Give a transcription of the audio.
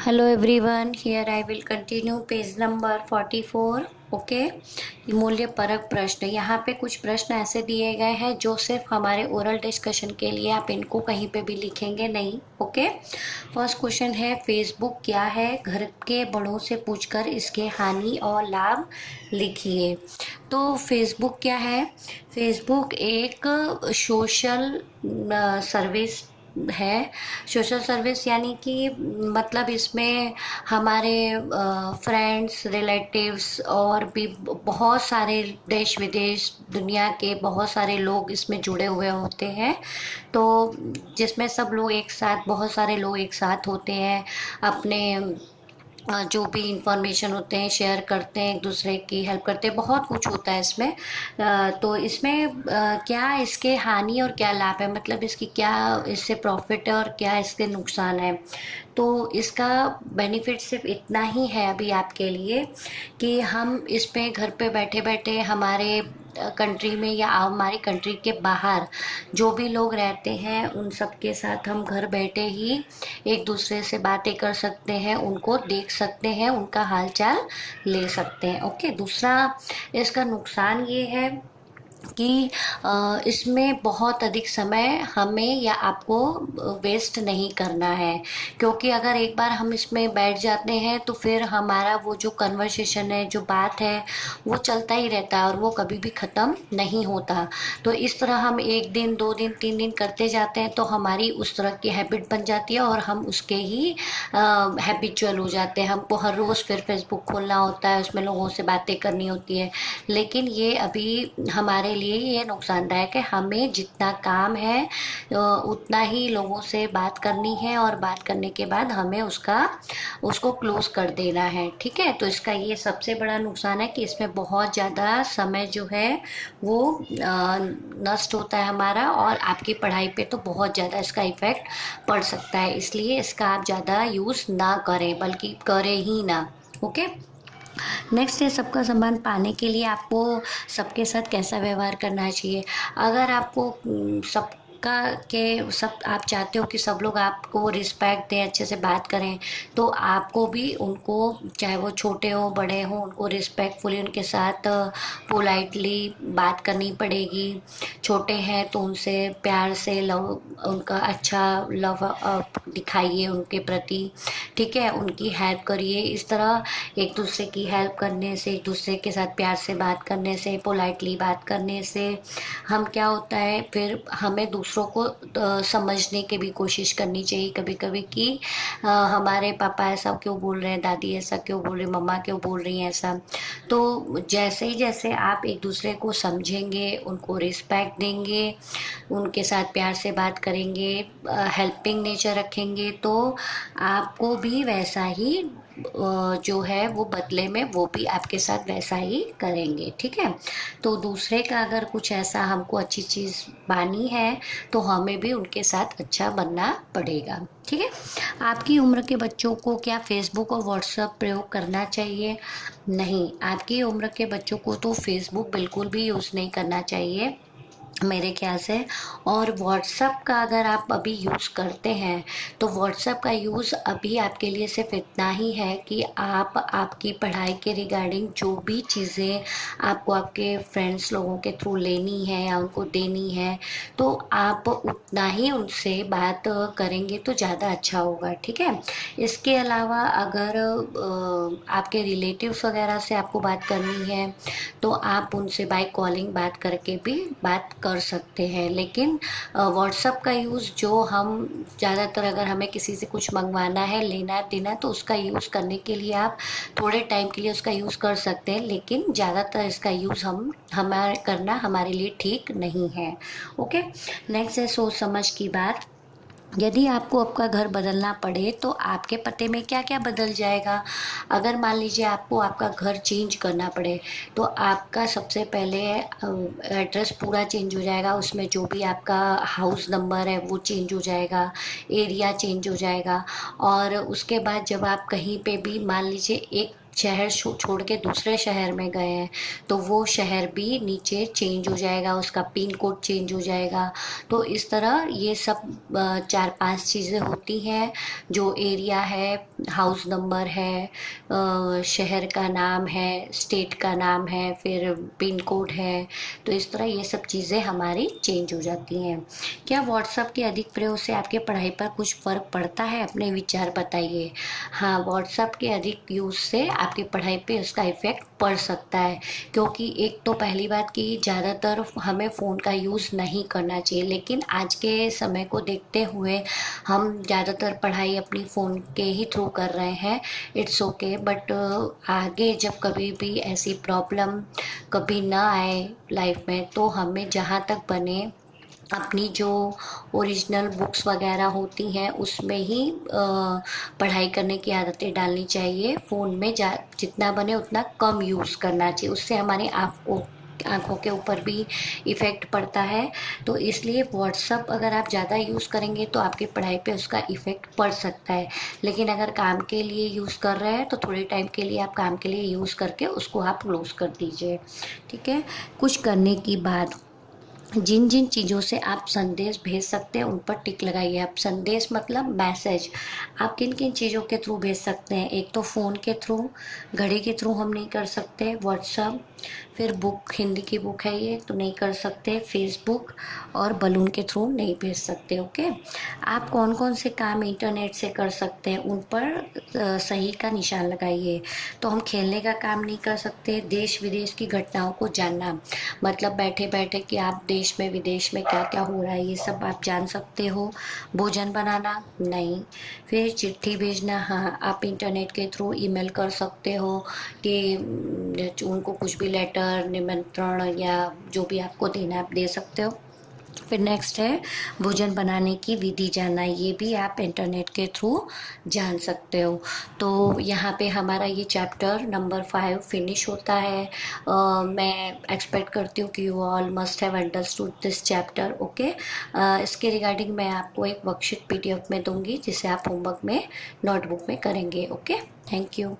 Hello everyone, here I will continue page number 44. Okay मूल्य परक प्रश्न। यहाँ पे कुछ प्रश्न ऐसे दिए गए हैं जो सिर्फ हमारे ओरल डिस्कशन के लिए, आप इनको कहीं पे भी लिखेंगे नहीं। ओके, फर्स्ट क्वेश्चन है फेसबुक क्या है? घर के बड़ों से पूछकर इसके हानि और लाभ लिखिए। तो फेसबुक क्या है? फेसबुक एक सोशल सर्विस है। सोशल सर्विस यानी कि मतलब इसमें हमारे फ्रेंड्स, रिलेटिव्स और भी बहुत सारे देश विदेश दुनिया के बहुत सारे लोग इसमें जुड़े हुए होते हैं। तो जिसमें सब लोग एक साथ, बहुत सारे लोग एक साथ होते हैं, अपने जो भी इंफॉर्मेशन होते हैं शेयर करते हैं, एक दूसरे की हेल्प करते हैं, बहुत कुछ होता है इसमें। तो इसमें क्या इसके हानि और क्या लाभ है, मतलब इसकी क्या इससे प्रॉफिट है और क्या इसके नुकसान है। तो इसका बेनिफिट सिर्फ इतना ही है अभी आपके लिए कि हम इस पे घर पे बैठे बैठे हमारे कंट्री में या हमारी कंट्री के बाहर जो भी लोग रहते हैं उन सब के साथ हम घर बैठे ही एक दूसरे से बातें कर सकते हैं, उनको देख सकते हैं, उनका हालचाल ले सकते हैं। ओके, दूसरा इसका नुकसान ये है कि इसमें बहुत अधिक समय हमें या आपको वेस्ट नहीं करना है, क्योंकि अगर एक बार हम इसमें बैठ जाते हैं तो फिर हमारा वो जो कन्वर्सेशन है, जो बात है, वो चलता ही रहता है और वो कभी भी ख़त्म नहीं होता। तो इस तरह हम एक दिन, दो दिन, तीन दिन करते जाते हैं तो हमारी उस तरह की हैबिट बन जाती है और हम उसके ही हैबिचुअल हो जाते हैं। हमको हर रोज़ फिर फेसबुक खोलना होता है, उसमें लोगों से बातें करनी होती है। लेकिन ये अभी हमारे लिए ये नुकसानदायक है। हमें जितना काम है उतना ही लोगों से बात करनी है और बात करने के बाद हमें उसको क्लोज कर देना है। ठीक है, तो इसका ये सबसे बड़ा नुकसान है कि इसमें बहुत ज़्यादा समय जो है वो नष्ट होता है हमारा, और आपकी पढ़ाई पे तो बहुत ज़्यादा इसका इफ़ेक्ट पड़ सकता है। इसलिए इसका आप ज़्यादा यूज़ ना करें, बल्कि करें ही ना। ओके, नेक्स्ट है सबका सम्मान पाने के लिए आपको सबके साथ कैसा व्यवहार करना चाहिए। अगर आपको सबका के सब आप चाहते हो कि सब लोग आपको रिस्पेक्ट दें, अच्छे से बात करें, तो आपको भी उनको, चाहे वो छोटे हो बड़े हो, उनको रिस्पेक्टफुली उनके साथ पोलाइटली बात करनी पड़ेगी। छोटे हैं तो उनसे प्यार से लव, उनका अच्छा लव दिखाइए उनके प्रति। ठीक है, उनकी हेल्प करिए। इस तरह एक दूसरे की हेल्प करने से, एक दूसरे के साथ प्यार से बात करने से, पोलाइटली बात करने से हम क्या होता है, फिर हमें दूसरों को समझने की भी कोशिश करनी चाहिए कभी कभी कि हमारे पापा ऐसा क्यों बोल रहे हैं, दादी ऐसा क्यों बोल रही, मम्मा क्यों बोल रही हैं ऐसा। तो जैसे ही जैसे आप एक दूसरे को समझेंगे, उनको रिस्पेक्ट देंगे, उनके साथ प्यार से बात करेंगे, हेल्पिंग नेचर रखेंगे, तो आपको भी वैसा ही जो है वो बदले में वो भी आपके साथ वैसा ही करेंगे। ठीक है, तो दूसरे का अगर कुछ ऐसा हमको अच्छी चीज़ पानी है तो हमें भी उनके साथ अच्छा बनना पड़ेगा। ठीक है, आपकी उम्र के बच्चों को क्या फेसबुक और व्हाट्सएप प्रयोग करना चाहिए? नहीं, आपकी उम्र के बच्चों को तो फेसबुक बिल्कुल भी यूज़ नहीं करना चाहिए मेरे ख्याल से। और व्हाट्सएप का अगर आप अभी यूज़ करते हैं तो व्हाट्सएप का यूज़ अभी आपके लिए सिर्फ इतना ही है कि आप आपकी पढ़ाई के रिगार्डिंग जो भी चीज़ें आपको आपके फ्रेंड्स लोगों के थ्रू लेनी है या उनको देनी है, तो आप उतना ही उनसे बात करेंगे तो ज़्यादा अच्छा होगा। ठीक है, इसके अलावा अगर आपके रिलेटिव्स वगैरह से आपको बात करनी है तो आप उनसे बाय कॉलिंग बात करके भी बात कर सकते हैं। लेकिन व्हाट्सएप का यूज़, जो हम ज़्यादातर अगर हमें किसी से कुछ मंगवाना है, लेना देना, तो उसका यूज़ करने के लिए आप थोड़े टाइम के लिए उसका यूज़ कर सकते हैं, लेकिन ज़्यादातर इसका यूज़ हमारे करना हमारे लिए ठीक नहीं है। ओके, नेक्स्ट है सोच समझ की बात। यदि आपको आपका घर बदलना पड़े तो आपके पते में क्या क्या बदल जाएगा? अगर मान लीजिए आपको आपका घर चेंज करना पड़े तो आपका सबसे पहले एड्रेस पूरा चेंज हो जाएगा, उसमें जो भी आपका हाउस नंबर है वो चेंज हो जाएगा, एरिया चेंज हो जाएगा। और उसके बाद जब आप कहीं पे भी मान लीजिए एक शहर छोड़ के दूसरे शहर में गए हैं तो वो शहर भी नीचे चेंज हो जाएगा, उसका पिन कोड चेंज हो जाएगा। तो इस तरह ये सब 4-5 चीज़ें होती हैं, जो एरिया है, हाउस नंबर है, शहर का नाम है, स्टेट का नाम है, फिर पिन कोड है। तो इस तरह ये सब चीज़ें हमारी चेंज हो जाती हैं। क्या व्हाट्सएप के अधिक प्रयोग से आपके पढ़ाई पर कुछ फ़र्क पड़ता है? अपने विचार बताइए। हाँ, व्हाट्सएप के अधिक यूज़ से आपकी पढ़ाई पे उसका इफ़ेक्ट पड़ सकता है, क्योंकि एक तो पहली बात कि ज़्यादातर हमें फ़ोन का यूज़ नहीं करना चाहिए, लेकिन आज के समय को देखते हुए हम ज़्यादातर पढ़ाई अपनी फ़ोन के ही थ्रू कर रहे हैं। इट्स ओके, बट आगे जब कभी भी ऐसी प्रॉब्लम कभी ना आए लाइफ में, तो हमें जहाँ तक बने अपनी जो ओरिजिनल बुक्स वगैरह होती हैं उसमें ही पढ़ाई करने की आदतें डालनी चाहिए। फ़ोन में जितना बने उतना कम यूज़ करना चाहिए, उससे हमारी आँखों के ऊपर भी इफ़ेक्ट पड़ता है। तो इसलिए व्हाट्सअप अगर आप ज़्यादा यूज़ करेंगे तो आपकी पढ़ाई पे उसका इफ़ेक्ट पड़ सकता है, लेकिन अगर काम के लिए यूज़ कर रहे हैं तो थोड़े टाइम के लिए आप काम के लिए यूज़ करके उसको आप क्लोज़ कर दीजिए। ठीक है। कुछ करने की बाद जिन जिन चीज़ों से आप संदेश भेज सकते हैं उन पर टिक लगाइए। आप संदेश मतलब मैसेज, आप किन किन चीज़ों के थ्रू भेज सकते हैं? एक तो फ़ोन के थ्रू, घड़ी के थ्रू हम नहीं कर सकते, व्हाट्सअप, फिर बुक, हिंदी की बुक है ये तो नहीं कर सकते, फेसबुक और बलून के थ्रू नहीं भेज सकते। ओके। आप कौन कौन से काम इंटरनेट से कर सकते हैं उन पर सही का निशान लगाइए। तो हम खेलने का काम नहीं कर सकते, देश विदेश की घटनाओं को जानना, मतलब बैठे बैठे कि आप देश में विदेश में क्या क्या हो रहा है ये सब आप जान सकते हो। भोजन बनाना नहीं। फिर चिट्ठी भेजना, हाँ आप इंटरनेट के थ्रू ईमेल कर सकते हो कि उनको कुछ भी लेटर, निमंत्रण या जो भी आपको देना है आप दे सकते हो। फिर नेक्स्ट है भोजन बनाने की विधि जानना, ये भी आप इंटरनेट के थ्रू जान सकते हो। तो यहाँ पे हमारा ये चैप्टर नंबर 5 फिनिश होता है। मैं एक्सपेक्ट करती हूँ कि you all must have understood this chapter. Okay. इसके रिगार्डिंग मैं आपको एक वर्कशीट पीडीएफ में दूंगी जिसे आप होमवर्क में नोटबुक में करेंगे। ओके। Thank you.